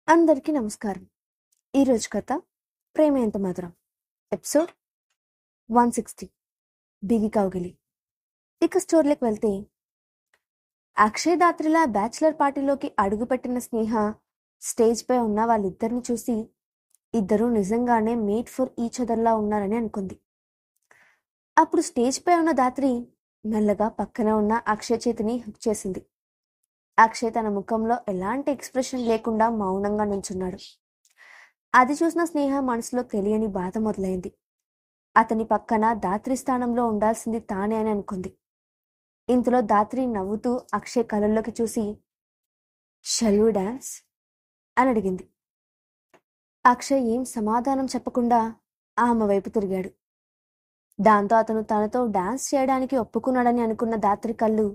అందరికీ నమస్కారం. ఈరోజు కథ ప్రేమ ఎంత మధురం, ఎపిసోడ్ 160 బిగి కౌగిలి. ఇక స్టోరీలోకి వెళ్తే, అక్షయ్ దాత్రిలా బ్యాచిలర్ పార్టీలోకి అడుగుపెట్టిన స్నేహ స్టేజ్ పై ఉన్న వాళ్ళిద్దరిని చూసి ఇద్దరూ నిజంగానే మేడ్ ఫర్ ఈచ్ అదర్లా ఉన్నారని అనుకుంది. అప్పుడు స్టేజ్ పై ఉన్న దాత్రి మెల్లగా పక్కన ఉన్న అక్షయ్ చేతిని హుక్ చేసింది. అక్షయ్ తన ముఖంలో ఎలాంటి ఎక్స్ప్రెషన్ లేకుండా మౌనంగా నిల్చున్నాడు. అది చూసిన స్నేహ మనసులో తెలియని బాధ మొదలైంది. అతని పక్కన దాత్రి స్థానంలో ఉండాల్సింది తానే అని అనుకుంది. ఇంతలో దాత్రి నవ్వుతూ అక్షయ్ కళ్ళల్లోకి చూసి, షల్ వి డాన్స్ అని అడిగింది. అక్షయ్ ఏం సమాధానం చెప్పకుండా ఆమె వైపు తిరిగాడు. దాంతో అతను తనతో డాన్స్ చేయడానికి ఒప్పుకున్నాడని అనుకున్న దాత్రి కళ్ళు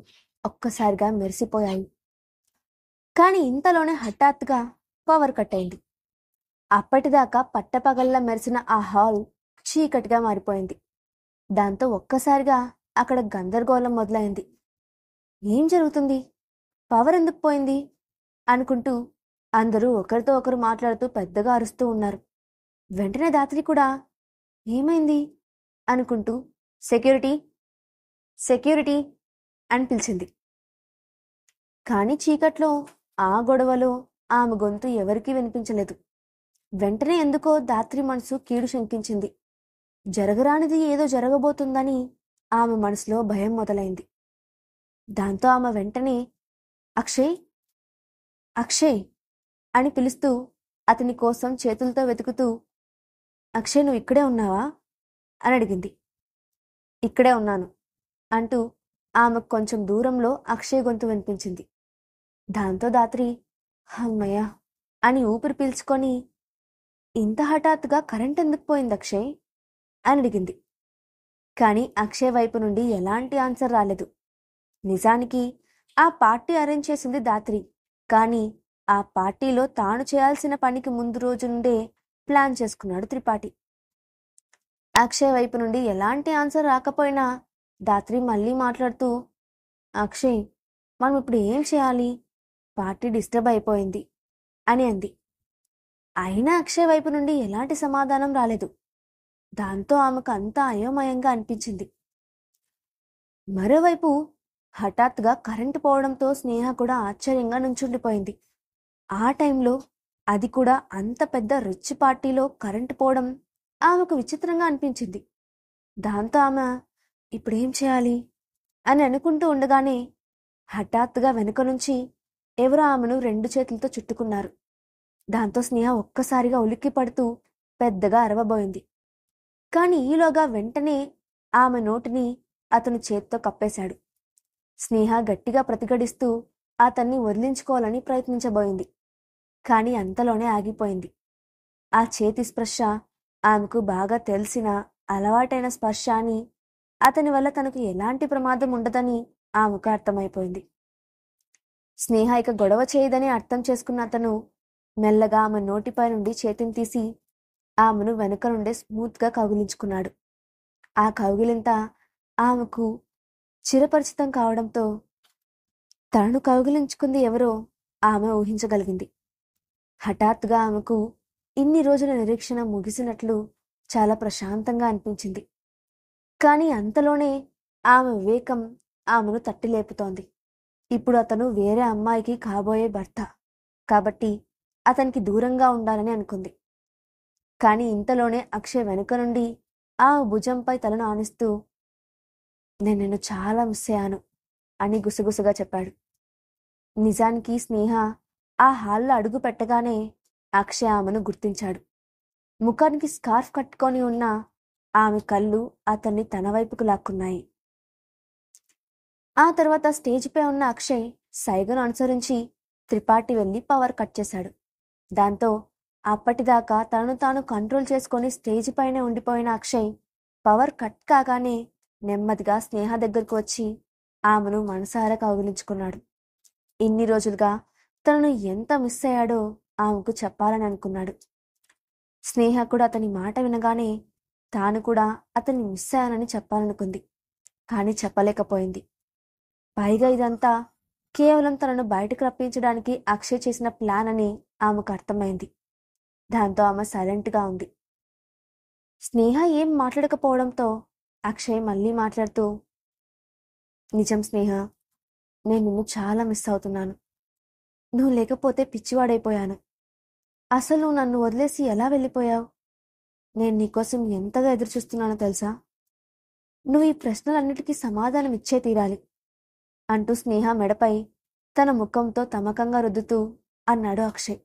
ఒక్కసారిగా మెరిసిపోయాయి. కానీ ఇంతలోనే హఠాత్తుగా పవర్ కట్ అయింది. అప్పటిదాకా పట్టపగల్లా మెరిసిన ఆ హాల్ చీకటిగా మారిపోయింది. దాంతో ఒక్కసారిగా అక్కడ గందరగోళం మొదలైంది. ఏం జరుగుతుంది, పవర్ ఎందుకు పోయింది అనుకుంటూ అందరూ ఒకరితో ఒకరు మాట్లాడుతూ పెద్దగా అరుస్తూ ఉన్నారు. వెంటనే దాత్రి కూడా ఏమైంది అనుకుంటూ సెక్యూరిటీ సెక్యూరిటీ అని పిలిచింది. కానీ చీకట్లో ఆ గొడవలో ఆమె గొంతు ఎవరికీ వినిపించలేదు. వెంటనే ఎందుకో దాత్రి మనసు కీడు శంకించింది. జరగరానిది ఏదో జరగబోతుందని ఆమె మనసులో భయం మొదలైంది. దాంతో ఆమె వెంటనే అక్షయ్ అక్షయ్ అని పిలుస్తూ అతని కోసం చేతులతో వెతుకుతూ, అక్షయ్ నువ్వు ఇక్కడే ఉన్నావా అని అడిగింది. ఇక్కడే ఉన్నాను అంటూ ఆమెకు కొంచెం దూరంలో అక్షయ్ గొంతు వినిపించింది. దాంతో దాత్రి అమ్మయ్య అని ఊపిరి పీల్చుకొని, ఇంత హఠాత్తుగా కరెంట్ ఎందుకు పోయింది అక్షయ్ అని అడిగింది. కానీ అక్షయ్ వైపు నుండి ఎలాంటి ఆన్సర్ రాలేదు. నిజానికి ఆ పార్టీ అరేంజ్ చేసింది దాత్రి. కానీ ఆ పార్టీలో తాను చేయాల్సిన పనికి ముందు రోజు నుండే ప్లాన్ చేసుకున్నాడు త్రిపాఠి. అక్షయ్ వైపు నుండి ఎలాంటి ఆన్సర్ రాకపోయినా దాత్రి మళ్ళీ మాట్లాడుతూ, అక్షయ్ మనం ఇప్పుడు ఏం చేయాలి, పార్టీ డిస్టర్బ్ అయిపోయింది అని అంది. అయినా అక్షయ్ వైపు నుండి ఎలాంటి సమాధానం రాలేదు. దాంతో ఆమెకు అంతా అయోమయంగా అనిపించింది. మరోవైపు హఠాత్తుగా కరెంటు పోవడంతో స్నేహ కూడా ఆశ్చర్యంగా నుంచుండిపోయింది. ఆ టైంలో, అది కూడా అంత పెద్ద రిచ్ పార్టీలో కరెంటు పోవడం ఆమెకు విచిత్రంగా అనిపించింది. దాంతో ఆమె ఇప్పుడేం చేయాలి అని అనుకుంటూ ఉండగానే హఠాత్తుగా వెనుక నుంచి ఎవరో ఆమెను 2 చేతులతో చుట్టుకున్నారు. దాంతో స్నేహ ఒక్కసారిగా ఉలిక్కి పడుతూ పెద్దగా అరవబోయింది. కానీ ఈలోగా వెంటనే ఆమె నోటిని అతను చేత్తో కప్పేశాడు. స్నేహ గట్టిగా ప్రతిఘటిస్తూ అతన్ని వదిలించుకోవాలని ప్రయత్నించబోయింది. కానీ అంతలోనే ఆగిపోయింది. ఆ చేతి స్పర్శ ఆమెకు బాగా తెలిసిన అలవాటైన స్పర్శ అని, అతని వల్ల తనకు ఎలాంటి ప్రమాదం ఉండదని ఆమెకు అర్థమైపోయింది. స్నేహ ఇక గొడవ చేయదని అర్థం చేసుకున్న అతను మెల్లగా ఆమె నోటిపై నుండి చేతిని తీసి ఆమెను వెనుక నుండే స్మూత్గా కౌగిలించుకున్నాడు. ఆ కౌగిలింత ఆమెకు చిరపరిచితం కావడంతో తనను కౌగిలించుకుంది ఎవరో ఆమె ఊహించగలిగింది. హఠాత్తుగా ఆమెకు ఇన్ని రోజుల నిరీక్షణ ముగిసినట్లు చాలా ప్రశాంతంగా అనిపించింది. కానీ అంతలోనే ఆమె వివేకం ఆమెను తట్టి లేపుతోంది. ఇప్పుడు అతను వేరే అమ్మాయికి కాబోయే భర్త కాబట్టి అతనికి దూరంగా ఉండాలని అనుకుంది. కానీ ఇంతలోనే అక్షయ్ వెనుక నుండి ఆమె భుజంపై తలను ఆనిస్తూ, నేను నిన్ను చాలా మిస్ అయ్యాను అని గుసగుసగా చెప్పాడు. నిజానికి స్నేహ ఆ హాల్లో అడుగు పెట్టగానే అక్షయ్ ఆమెను గుర్తించాడు. ముఖానికి స్కార్ఫ్ కట్టుకొని ఉన్న ఆమె కళ్ళు అతన్ని తన వైపుకు లాక్కున్నాయి. ఆ తర్వాత స్టేజ్పై ఉన్న అక్షయ్ సైగను అనుసరించి త్రిపాఠి వెళ్ళి పవర్ కట్ చేశాడు. దాంతో అప్పటిదాకా తనను తాను కంట్రోల్ చేసుకొని స్టేజ్ పైనే ఉండిపోయిన అక్షయ్ పవర్ కట్ కాగానే నెమ్మదిగా స్నేహ దగ్గరకు వచ్చి ఆమెను మనసారా కౌగిలించుకున్నాడు. ఇన్ని రోజులుగా తనను ఎంత మిస్ అయ్యాడో ఆమెకు చెప్పాలని అనుకున్నాడు. స్నేహ కూడా అతని మాట వినగానే తాను కూడా అతన్ని మిస్ అయ్యానని చెప్పాలనుకుంది. కానీ చెప్పలేకపోయింది. పైగా ఇదంతా కేవలం తనను బయటకు రప్పించడానికి అక్షయ్ చేసిన ప్లాన్ అని ఆమెకు అర్థమైంది. దాంతో ఆమె సైలెంట్గా ఉంది. స్నేహ ఏం మాట్లాడకపోవడంతో అక్షయ్ మళ్ళీ మాట్లాడుతూ, నిజం స్నేహ, నేను నిన్ను చాలా మిస్ అవుతున్నాను. నువ్వు లేకపోతే పిచ్చివాడైపోయాను. అసలు నువ్వు నన్ను వదిలేసి ఎలా వెళ్ళిపోయావు? నేను నీకోసం ఎంతగా ఎదురుచూస్తున్నానో తెలుసా? నువ్వు ఈ ప్రశ్నలన్నిటికీ సమాధానం ఇచ్చే తీరాలి అంటూ స్నేహ మెడపై తన ముఖంతో తమకంగా రుద్దుతూ అన్నాడు అక్షయ్.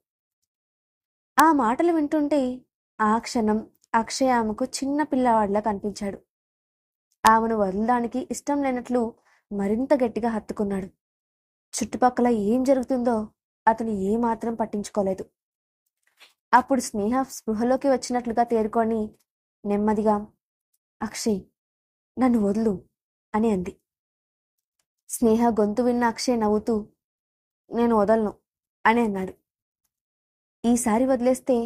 ఆ మాటలు వింటుంటే ఆ క్షణం అక్షయ్ ఆమెకు చిన్న పిల్లవాడిలా కనిపించాడు. ఆమెను వదలడానికి ఇష్టం లేనట్లు మరింత గట్టిగా హత్తుకున్నాడు. చుట్టుపక్కల ఏం జరుగుతుందో అతను ఏమాత్రం పట్టించుకోలేదు. అప్పుడు స్నేహ స్పృహలోకి వచ్చినట్లుగా తేరుకొని నెమ్మదిగా, అక్షయ్, నన్ను వదులు అని అంది. స్నేహ గొంతు విన్న అక్షయ్ నవ్వుతూ, నేను వదలను అని అన్నాడు. ఈసారి వదిలేస్తే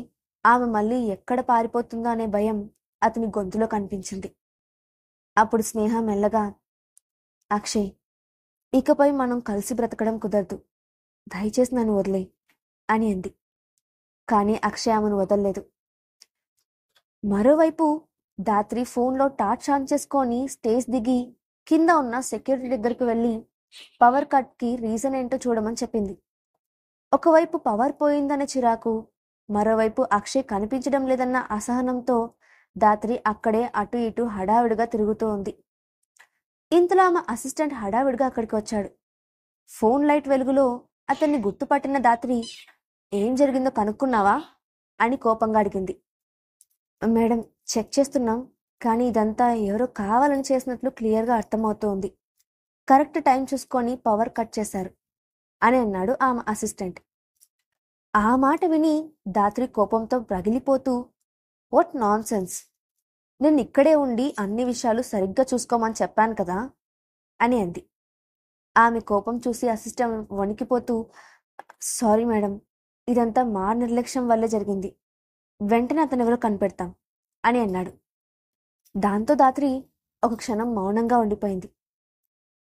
ఆమె మళ్ళీ ఎక్కడ పారిపోతుందో అనే భయం అతని గొంతులో కనిపించింది. అప్పుడు స్నేహ మెల్లగా, అక్షయ్, ఇకపై మనం కలిసి బ్రతకడం కుదరదు. దయచేసి నన్ను వదిలే అని అంది. కానీ అక్షయ్ ఆమెను వదల్లేదు. మరోవైపు దాత్రి ఫోన్లో టార్చ్ ఆన్ చేసుకొని స్టేజ్ దిగి కింద ఉన్న సెక్యూరిటీ దగ్గరకు వెళ్ళి పవర్ కట్కి రీజన్ ఏంటో చూడమని చెప్పింది. ఒకవైపు పవర్ పోయిందనే చిరాకు, మరోవైపు అక్షయ్ కనిపించడం లేదన్న అసహనంతో దాత్రి అక్కడే అటు ఇటు హడావిడిగా తిరుగుతూ ఉంది. ఇంతలో ఆమె అసిస్టెంట్ హడావిడిగా అక్కడికి వచ్చాడు. ఫోన్ లైట్ వెలుగులో అతన్ని గుర్తుపట్టిన దాత్రి, ఏం జరిగిందో కనుక్కున్నావా అని కోపంగా అడిగింది. మేడం, చెక్ చేస్తున్నాం, కానీ ఇదంతా ఎవరో కావాలని చేసినట్లు క్లియర్గా అర్థమవుతోంది. కరెక్ట్ టైం చూసుకొని పవర్ కట్ చేశారు అని అన్నాడు ఆమె అసిస్టెంట్. ఆ మాట విని దాత్రి కోపంతో రగిలిపోతూ, వాట్ నాన్ సెన్స్, నేను ఇక్కడే ఉండి అన్ని విషయాలు సరిగ్గా చూసుకోమని చెప్పాను కదా అని అంది. ఆమె కోపం చూసి అసిస్టెంట్ వణికిపోతూ, సారీ మేడం, ఇదంతా మా నిర్లక్ష్యం వల్లే జరిగింది. వెంటనే అతను ఎవరో కనిపెడతాం అని అన్నాడు. దాంతో దాత్రి ఒక క్షణం మౌనంగా ఉండిపోయింది.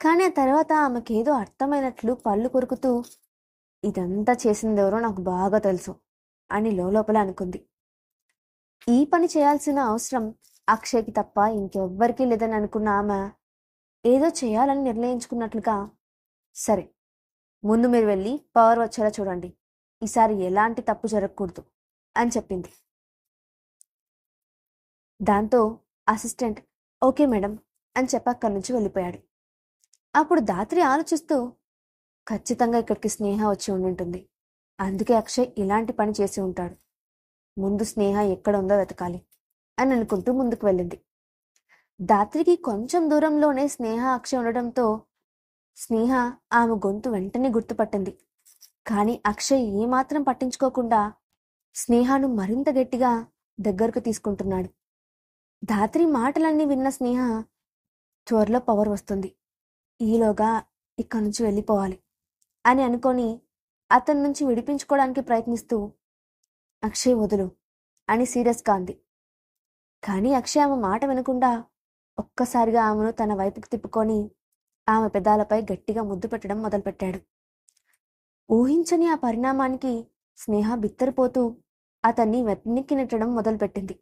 కానీ ఆ తర్వాత ఆమెకేదో అర్థమైనట్లు పళ్ళు కొరుకుతూ, ఇదంతా చేసిందెవరో నాకు బాగా తెలుసు అని లోపల అనుకుంది. ఈ పని చేయాల్సిన అవసరం అక్షయ్కి తప్ప ఇంకెవ్వరికీ లేదని అనుకున్న ఆమె ఏదో చేయాలని నిర్ణయించుకున్నట్లుగా, సరే, ముందు మీరు వెళ్ళి పవర్ వచ్చేలా చూడండి, ఈసారి ఎలాంటి తప్పు జరగకూడదు అని చెప్పింది. దాంతో అసిస్టెంట్ ఓకే మేడం అని చెప్పక్కడి నుంచి వెళ్ళిపోయాడు. అప్పుడు దాత్రి ఆలోచిస్తూ, ఖచ్చితంగా ఇక్కడికి స్నేహ వచ్చి ఉండింటుంది, అందుకే అక్షయ్ ఇలాంటి పని చేసి ఉంటాడు. ముందు స్నేహ ఎక్కడ ఉందో వెతకాలి అని అనుకుంటూ ముందుకు వెళ్ళింది. దాత్రికి కొంచెం దూరంలోనే స్నేహ అక్షయ్ ఉండడంతో స్నేహ ఆమె గొంతు వెంటనే గుర్తుపట్టింది. కానీ అక్షయ్ ఏమాత్రం పట్టించుకోకుండా స్నేహను మరింత గట్టిగా దగ్గరకు తీసుకుంటున్నాడు. ధాత్రి మాటలన్నీ విన్న స్నేహ, త్వరలో పవర్ వస్తుంది, ఈలోగా ఇక్కడి నుంచి వెళ్ళిపోవాలి అని అనుకొని అతని నుంచి విడిపించుకోవడానికి ప్రయత్నిస్తూ, అక్షయ్ వదులు అని సీరియస్గా అంది. కానీ అక్షయ్ ఆమె మాట వినకుండా ఒక్కసారిగా ఆమెను తన వైపుకు తిప్పుకొని ఆమె పెదాలపై గట్టిగా ముద్దు పెట్టడం మొదలుపెట్టాడు. ఊహించని ఆ పరిణామానికి స్నేహ బిత్తరపోతూ అతన్ని వెనక్కి నెట్టడం మొదలుపెట్టింది.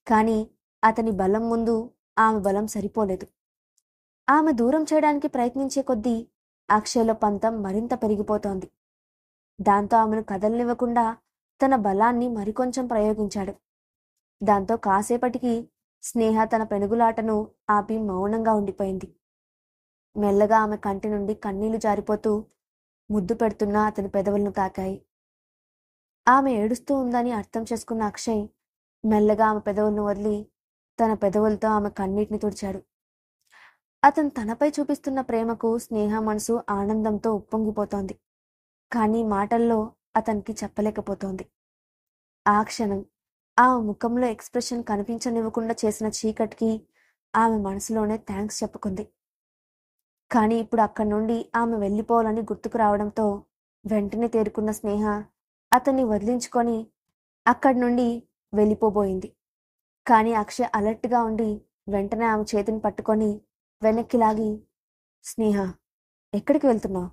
కానీ అతని బలం ముందు ఆమె బలం సరిపోలేదు. ఆమె దూరం చేయడానికి ప్రయత్నించే కొద్దీ అక్షయ్లో పంతం మరింత పెరిగిపోతోంది. దాంతో ఆమెను కదలనివ్వకుండా తన బలాన్ని మరికొంచెం ప్రయోగించాడు. దాంతో కాసేపటికి స్నేహ తన పెనుగులాటను ఆపి మౌనంగా ఉండిపోయింది. మెల్లగా ఆమె కంటి నుండి కన్నీళ్లు జారిపోతూ ముద్దు పెడుతున్నా అతని పెదవులను తాకాయి. ఆమె ఏడుస్తూ ఉందని అర్థం చేసుకున్న అక్షయ్ మెల్లగా ఆమె పెదవులను వదిలి తన పెదవులతో ఆమె కన్నీటిని తుడిచాడు. అతను తనపై చూపిస్తున్న ప్రేమకు స్నేహ మనసు ఆనందంతో ఉప్పొంగిపోతోంది. కానీ మాటల్లో అతనికి చెప్పలేకపోతోంది. ఆ క్షణం ఆమె ముఖంలో ఎక్స్ప్రెషన్ కనిపించనివ్వకుండా చేసిన చీకటికి ఆమె మనసులోనే థ్యాంక్స్ చెప్పుకుంది. కానీ ఇప్పుడు అక్కడి నుండి ఆమె వెళ్ళిపోవాలని గుర్తుకు రావడంతో వెంటనే తేరుకున్న స్నేహ అతన్ని వదిలించుకొని అక్కడి నుండి వెళ్ళిపోబోయింది. కానీ అక్షయ్ అలర్ట్గా ఉండి వెంటనే ఆమె చేతిని పట్టుకొని వెనక్కి లాగి, స్నేహ, ఎక్కడికి వెళ్తున్నావు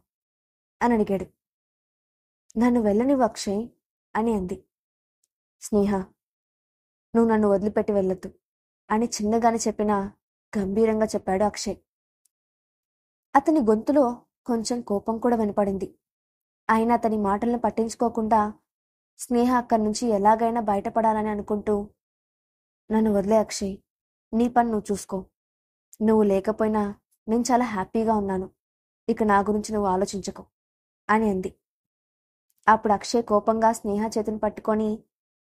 అని అడిగాడు. నన్ను వెళ్ళనివ్వు అక్షయ్ అని అంది. స్నేహ, నువ్వు నన్ను వదిలిపెట్టి వెళ్ళొద్దు అని చిన్నగానే చెప్పినా గంభీరంగా చెప్పాడు అక్షయ్. అతని గొంతులో కొంచెం కోపం కూడా వినపడింది. అయినా అతని మాటలను పట్టించుకోకుండా స్నేహ అక్కడి నుంచి ఎలాగైనా బయటపడాలని అనుకుంటూ, నన్ను వదిలే అక్షయ్, నీ పని నువ్వు చూసుకో. నువ్వు లేకపోయినా నేను చాలా హ్యాపీగా ఉన్నాను. ఇక నా గురించి నువ్వు ఆలోచించకు అని అంది. అప్పుడు అక్షయ్ కోపంగా స్నేహ చేతిని పట్టుకొని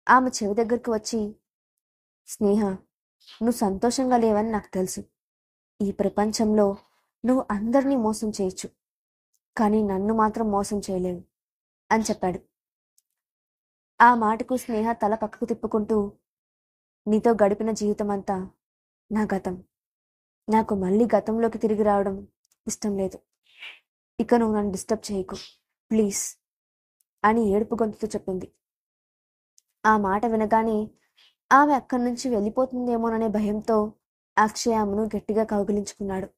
ఆమె చెవి దగ్గరికి వచ్చి, స్నేహ, నువ్వు సంతోషంగా లేవని నాకు తెలుసు. ఈ ప్రపంచంలో నువ్వు అందరినీ మోసం చేయొచ్చు, కానీ నన్ను మాత్రం మోసం చేయలేవు అని చెప్పాడు. ఆ మాటకు స్నేహ తల పక్కకు తిప్పుకుంటూ, నీతో గడిపిన జీవితమంతా నా గతం. నాకు మళ్ళీ గతంలోకి తిరిగి రావడం ఇష్టం లేదు. ఇక నువ్వు నన్ను డిస్టర్బ్ చేయకు ప్లీజ్ అని ఏడుపు గొంతుతో చెప్పింది. ఆ మాట వినగానే ఆమె అక్కడి నుంచి వెళ్ళిపోతుందేమోననే భయంతో అక్షయ్ ఆమెను గట్టిగా కౌగిలించుకున్నాడు.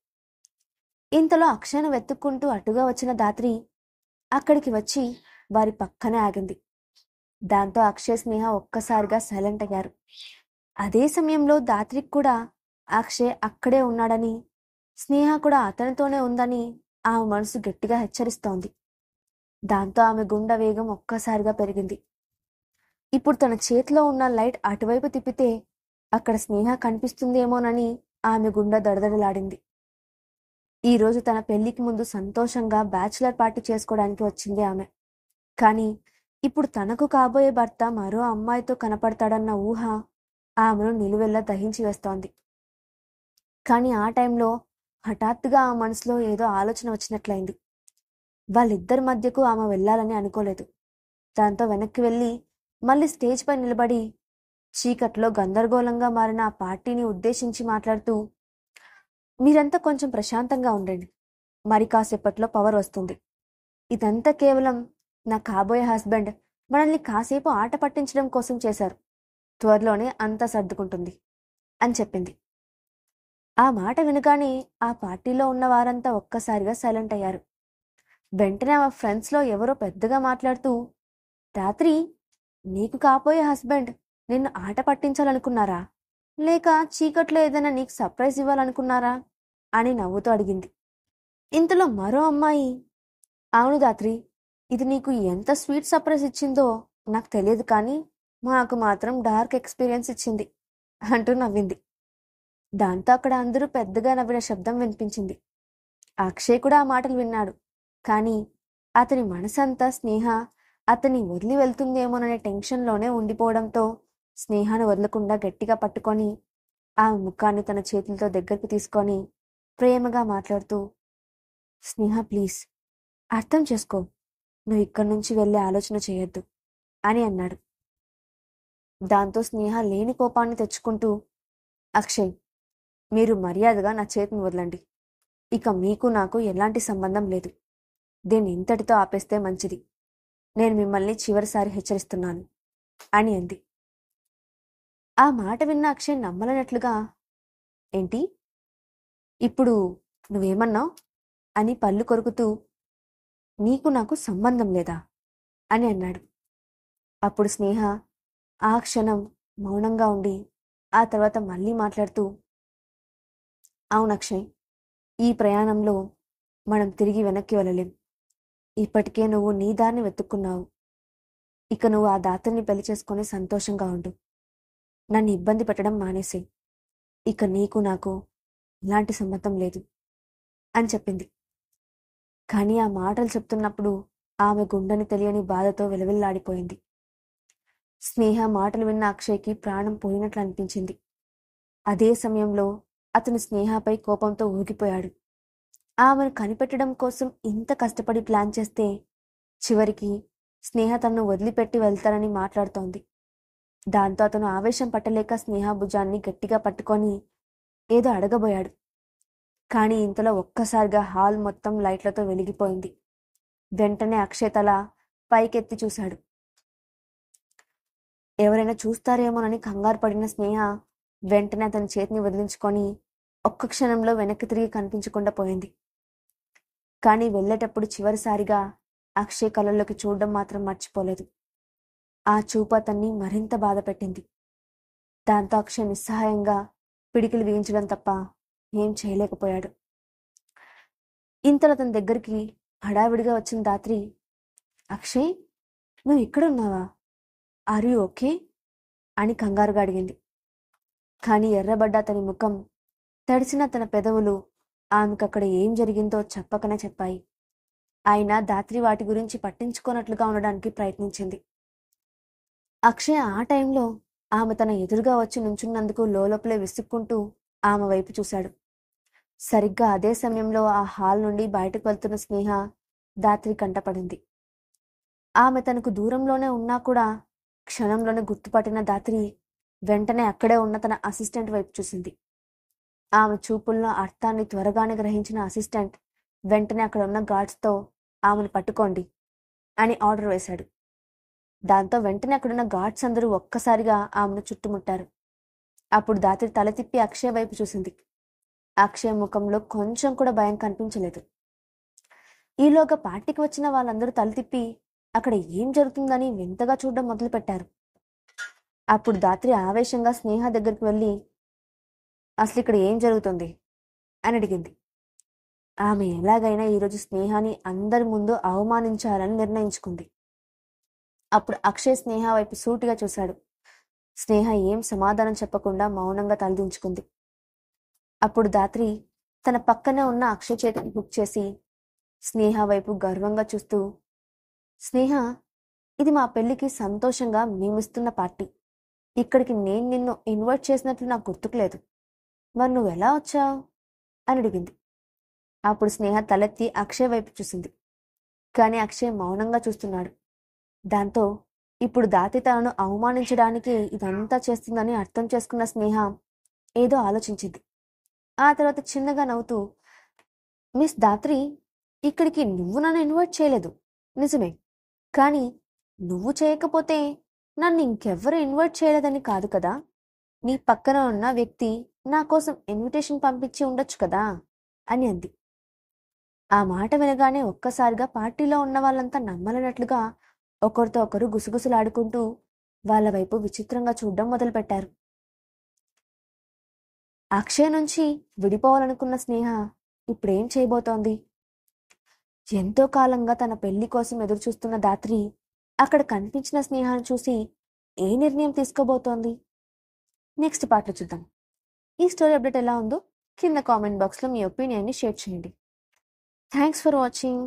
ఇంతలో అక్షయ్ను వెతుక్కుంటూ అటుగా వచ్చిన దాత్రి అక్కడికి వచ్చి వారి పక్కనే ఆగింది. దాంతో అక్షయ్ స్నేహ ఒక్కసారిగా సైలెంట్ అయ్యారు. అదే సమయంలో దాత్రికి కూడా అక్షయ్ అక్కడే ఉన్నాడని, స్నేహ కూడా అతనితోనే ఉందని ఆమె మనసు గట్టిగా హెచ్చరిస్తోంది. దాంతో ఆమె గుండె వేగం ఒక్కసారిగా పెరిగింది. ఇప్పుడు తన చేతిలో ఉన్న లైట్ అటువైపు తిప్పితే అక్కడ స్నేహ కనిపిస్తుందేమోనని ఆమె గుండె దడదడలాడింది. ఈరోజు తన పెళ్లికి ముందు సంతోషంగా బ్యాచిలర్ పార్టీ చేసుకోవడానికి వచ్చింది ఆమె. కానీ ఇప్పుడు తనకు కాబోయే భర్త మరో అమ్మాయితో కనపడతాడన్న ఊహ ఆమెను నిలువెల్లా దహించి వేస్తోంది. కానీ ఆ టైంలో హఠాత్తుగా ఆ మనసులో ఏదో ఆలోచన వచ్చినట్లయింది. వాళ్ళిద్దరి మధ్యకు ఆమె వెళ్ళాలని అనుకోలేదు. దాంతో వెనక్కి వెళ్ళి మళ్ళీ స్టేజ్ పై నిలబడి చీకట్లో గందరగోళంగా మారిన ఆ పార్టీని ఉద్దేశించి మాట్లాడుతూ, మీరంతా కొంచెం ప్రశాంతంగా ఉండండి, మరి కాసేపట్లో పవర్ వస్తుంది. ఇదంతా కేవలం నా కాబోయే హస్బెండ్ మనల్ని కాసేపు ఆట పట్టించడం కోసం చేశారు. త్వరలోనే అంతా సర్దుకుంటుంది అని చెప్పింది. ఆ మాట వినగానే ఆ పార్టీలో ఉన్న వారంతా ఒక్కసారిగా సైలెంట్ అయ్యారు. వెంటనే ఆ ఫ్రెండ్స్లో ఎవరో పెద్దగా మాట్లాడుతూ, రాత్రి నీకు కాబోయే హస్బెండ్ నిన్ను ఆట పట్టించాలనుకున్నారా, లేక చీకట్లో ఏదైనా నీకు సర్ప్రైజ్ ఇవ్వాలనుకున్నారా అని నవ్వుతూ అడిగింది. ఇంతలో మరో అమ్మాయి, అవును దాత్రి, ఇది నీకు ఎంత స్వీట్ సర్ప్రైజ్ ఇచ్చిందో నాకు తెలియదు, కానీ మాకు మాత్రం డార్క్ ఎక్స్పీరియన్స్ ఇచ్చింది అంటూ నవ్వింది. దాంతో అక్కడ అందరూ పెద్దగా నవ్విన శబ్దం వినిపించింది. అక్షయ్ కూడా ఆ మాటలు విన్నాడు. కానీ అతని మనసంతా స్నేహ అతన్ని వదిలి వెళ్తుందేమోననే టెన్షన్లోనే ఉండిపోవడంతో స్నేహాన్ని వదలకుండా గట్టిగా పట్టుకొని ఆమె ముఖాన్ని తన చేతులతో దగ్గరికి తీసుకొని ప్రేమగా మాట్లాడుతూ, స్నేహ ప్లీజ్ అర్థం చేసుకో, నువ్వు ఇక్కడి నుంచి వెళ్ళే ఆలోచన చేయొద్దు అని అన్నాడు. దాంతో స్నేహ లేని కోపాన్ని తెచ్చుకుంటూ, అక్షయ్, మీరు మర్యాదగా నా చేతిని వదలండి. ఇక మీకు నాకు ఎలాంటి సంబంధం లేదు. దీన్ని ఇంతటితో ఆపేస్తే మంచిది. నేను మిమ్మల్ని చివరిసారి హెచ్చరిస్తున్నాను అని అంది. ఆ మాట విన్న అక్షయ్ నమ్మలేనట్లుగా, ఏంటి ఇప్పుడు నువ్వేమన్నావు అని పళ్ళు కొరుకుతూ, నీకు నాకు సంబంధం లేదా అని అన్నాడు. అప్పుడు స్నేహ ఆ క్షణం మౌనంగా ఉండి ఆ తర్వాత మళ్ళీ మాట్లాడుతూ, అవును అక్షయ్, ఈ ప్రయాణంలో మనం తిరిగి వెనక్కి వెళ్ళలేం. ఇప్పటికే నువ్వు నీ దారిని వెతుక్కున్నావు. ఇక నువ్వు ఆ దాతల్ని పెళ్లి చేసుకొని సంతోషంగా ఉండు. నన్ను ఇబ్బంది పెట్టడం మానేసే. ఇక నీకు నాకు ఎలాంటి సంబంధం లేదు అని చెప్పింది. కానీ ఆ మాటలు చెప్తున్నప్పుడు ఆమె గుండెని తెలియని బాధతో విలవిల్లాడిపోయింది. స్నేహ మాటలు విన్న అక్షయ్కి ప్రాణం పోయినట్లు అనిపించింది. అదే సమయంలో అతను స్నేహపై కోపంతో ఊగిపోయాడు. ఆమెను కనిపెట్టడం కోసం ఇంత కష్టపడి ప్లాన్ చేస్తే చివరికి స్నేహ తనను వదిలిపెట్టి వెళ్తానని మాట్లాడుతోంది. దాంతో అతను ఆవేశం పట్టలేక స్నేహ భుజాన్ని గట్టిగా పట్టుకొని ఏదో అడగబోయాడు. కానీ ఇంతలో ఒక్కసారిగా హాల్ మొత్తం లైట్లతో వెలిగిపోయింది. వెంటనే అక్షయ్ తల పైకెత్తి చూశాడు. ఎవరైనా చూస్తారేమోనని కంగారు పడిన స్నేహ వెంటనే అతని చేతిని వదిలించుకొని ఒక్క క్షణంలో వెనక్కి తిరిగి కనిపించకుండా పోయింది. కానీ వెళ్ళేటప్పుడు చివరిసారిగా అక్షయ్ కళ్ళల్లోకి చూడడం మాత్రం మర్చిపోలేదు. ఆ చూపు అతన్ని మరింత బాధ పెట్టింది. దాంతో అక్షయ్ నిస్సహాయంగా పిడికిలు బిగించడం తప్ప ఏం చేయలేకపోయాడు. ఇంతలో అతని దగ్గరికి హడావిడిగా వచ్చిన దాత్రి, అక్షయ్, నువ్వు ఇక్కడున్నావా? ఆర్ యూ ఓకే అని కంగారుగా అడిగింది. కానీ ఎర్రబడ్డ అతని ముఖం, తడిసిన తన పెదవులు ఆమెకక్కడ ఏం జరిగిందో చెప్పకనే చెప్పాయి. అయినా దాత్రి వాటి గురించి పట్టించుకోనట్లుగా ఉండడానికి ప్రయత్నించింది. అక్షయ్ ఆ టైంలో ఆమె తన ఎదురుగా వచ్చి నుంచున్నందుకు లోపలే విసుక్కుంటూ ఆమె వైపు చూశాడు. సరిగ్గా అదే సమయంలో ఆ హాల్ నుండి బయటకు వెళ్తున్న స్నేహ దాత్రి కంటపడింది. ఆమె తనకు దూరంలోనే ఉన్నా కూడా క్షణంలోనే గుర్తుపట్టిన దాత్రి వెంటనే అక్కడే ఉన్న తన అసిస్టెంట్ వైపు చూసింది. ఆమె చూపుల్లో అర్థాన్ని త్వరగానే గ్రహించిన అసిస్టెంట్ వెంటనే అక్కడ ఉన్న గార్డ్స్తో ఆమెను పట్టుకోండి అని ఆర్డర్ వేశాడు. దాంతో వెంటనే అక్కడున్న గార్డ్స్ అందరూ ఒక్కసారిగా ఆమెను చుట్టుముట్టారు. అప్పుడు దాత్రి తల తిప్పి అక్షయ్ వైపు చూసింది. అక్షయ్ ముఖంలో కొంచెం కూడా భయం కనిపించలేదు. ఈలోగా పార్టీకి వచ్చిన వాళ్ళందరూ తల తిప్పి అక్కడ ఏం జరుగుతుందని వింతగా చూడడం మొదలుపెట్టారు. అప్పుడు దాత్రి ఆవేశంగా స్నేహ దగ్గరికి వెళ్ళి, అసలు ఇక్కడ ఏం జరుగుతుంది అని అడిగింది. ఆమె ఎలాగైనా ఈరోజు స్నేహాన్ని అందరి ముందు అవమానించాలని నిర్ణయించుకుంది. అప్పుడు అక్షయ్ స్నేహ వైపు సూటిగా చూశాడు. స్నేహ ఏం సమాధానం చెప్పకుండా మౌనంగా తలదించుకుంది. అప్పుడు దాత్రి తన పక్కనే ఉన్న అక్షయ్ చేతిని హుక్ చేసి స్నేహ వైపు గర్వంగా చూస్తూ, స్నేహ, ఇది మా పెళ్లికి సంతోషంగా మేమిస్తున్న పార్టీ. ఇక్కడికి నేను నిన్ను ఇన్వైట్ చేసినట్లు నాకు గుర్తుకులేదు. మరి నువ్వెలా వచ్చావు అని అడిగింది. అప్పుడు స్నేహ తలెత్తి అక్షయ్ వైపు చూసింది. కానీ అక్షయ్ మౌనంగా చూస్తున్నాడు. దాంతో ఇప్పుడు దాతి తనను అవమానించడానికి ఇదంతా చేస్తుందని అర్థం చేసుకున్న స్నేహ ఏదో ఆలోచించింది. ఆ తర్వాత చిన్నగా నవ్వుతూ, మిస్ దాత్రి, ఇక్కడికి నువ్వు నన్ను ఇన్వైట్ చేయలేదు నిజమే, కానీ నువ్వు చేయకపోతే నన్ను ఇంకెవ్వరూ ఇన్వైట్ చేయలేదని కాదు కదా. నీ పక్కన ఉన్న వ్యక్తి నా కోసం ఇన్విటేషన్ పంపించి ఉండొచ్చు కదా అని అంది. ఆ మాట వినగానే ఒక్కసారిగా పార్టీలో ఉన్న వాళ్ళంతా నమ్మలేనట్లుగా ఒకరితో ఒకరు గుసగుసలాడుకుంటూ వాళ్ళ వైపు విచిత్రంగా చూడడం మొదలుపెట్టారు. అక్షయ్ నుంచి విడిపోవాలనుకున్న స్నేహ ఇప్పుడేం చేయబోతోంది? ఎంతో కాలంగా తన పెళ్లి కోసం ఎదురుచూస్తున్న దాత్రి అక్కడ కనిపించిన స్నేహాన్ని చూసి ఏ నిర్ణయం తీసుకోబోతోంది? నెక్స్ట్ పార్ట్లో చూద్దాం. ఈ స్టోరీ అప్డేట్ ఎలా ఉందో కింద కామెంట్ బాక్స్లో మీ ఒపీనియన్ని షేర్ చేయండి. Thanks for watching.